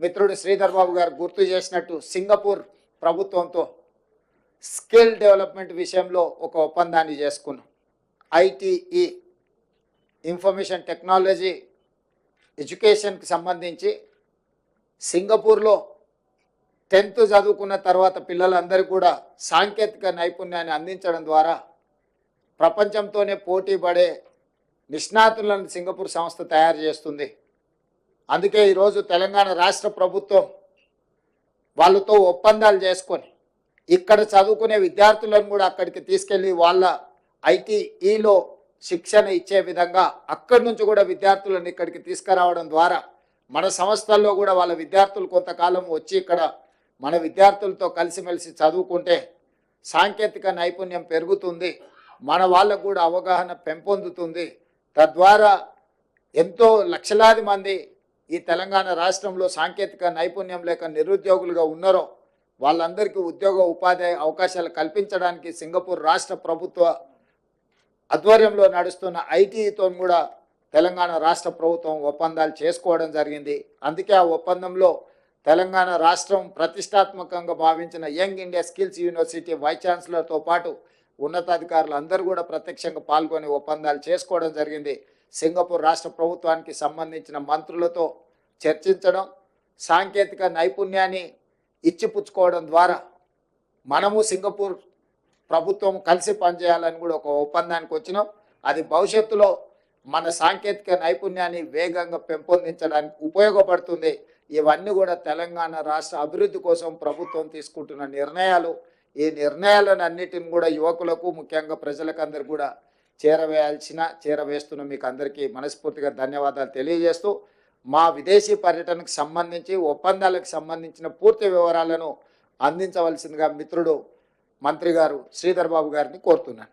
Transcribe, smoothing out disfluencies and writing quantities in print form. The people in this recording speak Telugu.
మిత్రుడు శ్రీధర్ బాబు గారు గుర్తు చేసినట్టు సింగపూర్ ప్రభుత్వంతో స్కిల్ డెవలప్మెంట్ విషయంలో ఒక ఒప్పందాన్ని చేసుకున్నాం. ఐటీఈ ఇన్ఫర్మేషన్ టెక్నాలజీ ఎడ్యుకేషన్కి సంబంధించి సింగపూర్లో 10th చదువుకున్న తర్వాత పిల్లలందరికీ కూడా సాంకేతిక నైపుణ్యాన్ని అందించడం ద్వారా ప్రపంచంతోనే పోటీ పడే నిష్ణాతులను సింగపూర్ సంస్థ తయారు చేస్తుంది. అందుకే ఈరోజు తెలంగాణ రాష్ట్ర ప్రభుత్వం వాళ్ళతో ఒప్పందాలు చేసుకొని ఇక్కడ చదువుకునే విద్యార్థులను కూడా అక్కడికి తీసుకెళ్ళి వాళ్ళ ఐటీఈలో శిక్షణ ఇచ్చే విధంగా అక్కడి నుంచి కూడా విద్యార్థులను ఇక్కడికి తీసుకురావడం ద్వారా మన సంస్థల్లో కూడా వాళ్ళ విద్యార్థులు కొంతకాలం వచ్చి ఇక్కడ మన విద్యార్థులతో కలిసిమెలిసి చదువుకుంటే సాంకేతిక నైపుణ్యం పెరుగుతుంది, మన వాళ్ళకు కూడా అవగాహన పెంపొందుతుంది. తద్వారా ఎంతో లక్షలాది మంది ఈ తెలంగాణ రాష్ట్రంలో సాంకేతిక నైపుణ్యం లేక నిరుద్యోగులుగా ఉన్నారో వాళ్ళందరికీ ఉద్యోగ ఉపాధి అవకాశాలు కల్పించడానికి సింగపూర్ రాష్ట్ర ప్రభుత్వ ఆధ్వర్యంలో నడుస్తున్న ఐటీతో కూడా తెలంగాణ రాష్ట్ర ప్రభుత్వం ఒప్పందాలు చేసుకోవడం జరిగింది. అందుకే ఆ ఒప్పందంలో తెలంగాణ రాష్ట్రం ప్రతిష్టాత్మకంగా భావించిన young India skills university vice ఛాన్సలర్తో పాటు ఉన్నతాధికారులు అందరూ కూడా ప్రత్యక్షంగా పాల్గొని ఒప్పందాలు చేసుకోవడం జరిగింది. సింగపూర్ రాష్ట్ర ప్రభుత్వానికి సంబంధించిన మంత్రులతో చర్చించడం, సాంకేతిక నైపుణ్యాన్ని ఇచ్చిపుచ్చుకోవడం ద్వారా మనము సింగపూర్ ప్రభుత్వం కలిసి పనిచేయాలని కూడా ఒక ఒప్పందానికి వచ్చినాం. అది భవిష్యత్తులో మన సాంకేతిక నైపుణ్యాన్ని వేగంగా పెంపొందించడానికి ఉపయోగపడుతుంది. ఇవన్నీ కూడా తెలంగాణ రాష్ట్ర అభివృద్ధి కోసం ప్రభుత్వం తీసుకుంటున్న నిర్ణయాలు. ఈ నిర్ణయాలను అన్నిటిని కూడా యువకులకు ముఖ్యంగా ప్రజలకు అందరు కూడా చేరవేస్తున్న మీకు అందరికీ మనస్ఫూర్తిగా ధన్యవాదాలు తెలియజేస్తూ మా విదేశీ పర్యటనకు సంబంధించి ఒప్పందాలకు సంబంధించిన పూర్తి వివరాలను అందించవలసిందిగా మిత్రుడు మంత్రి గారు శ్రీధర్ బాబు గారిని కోరుతున్నాను.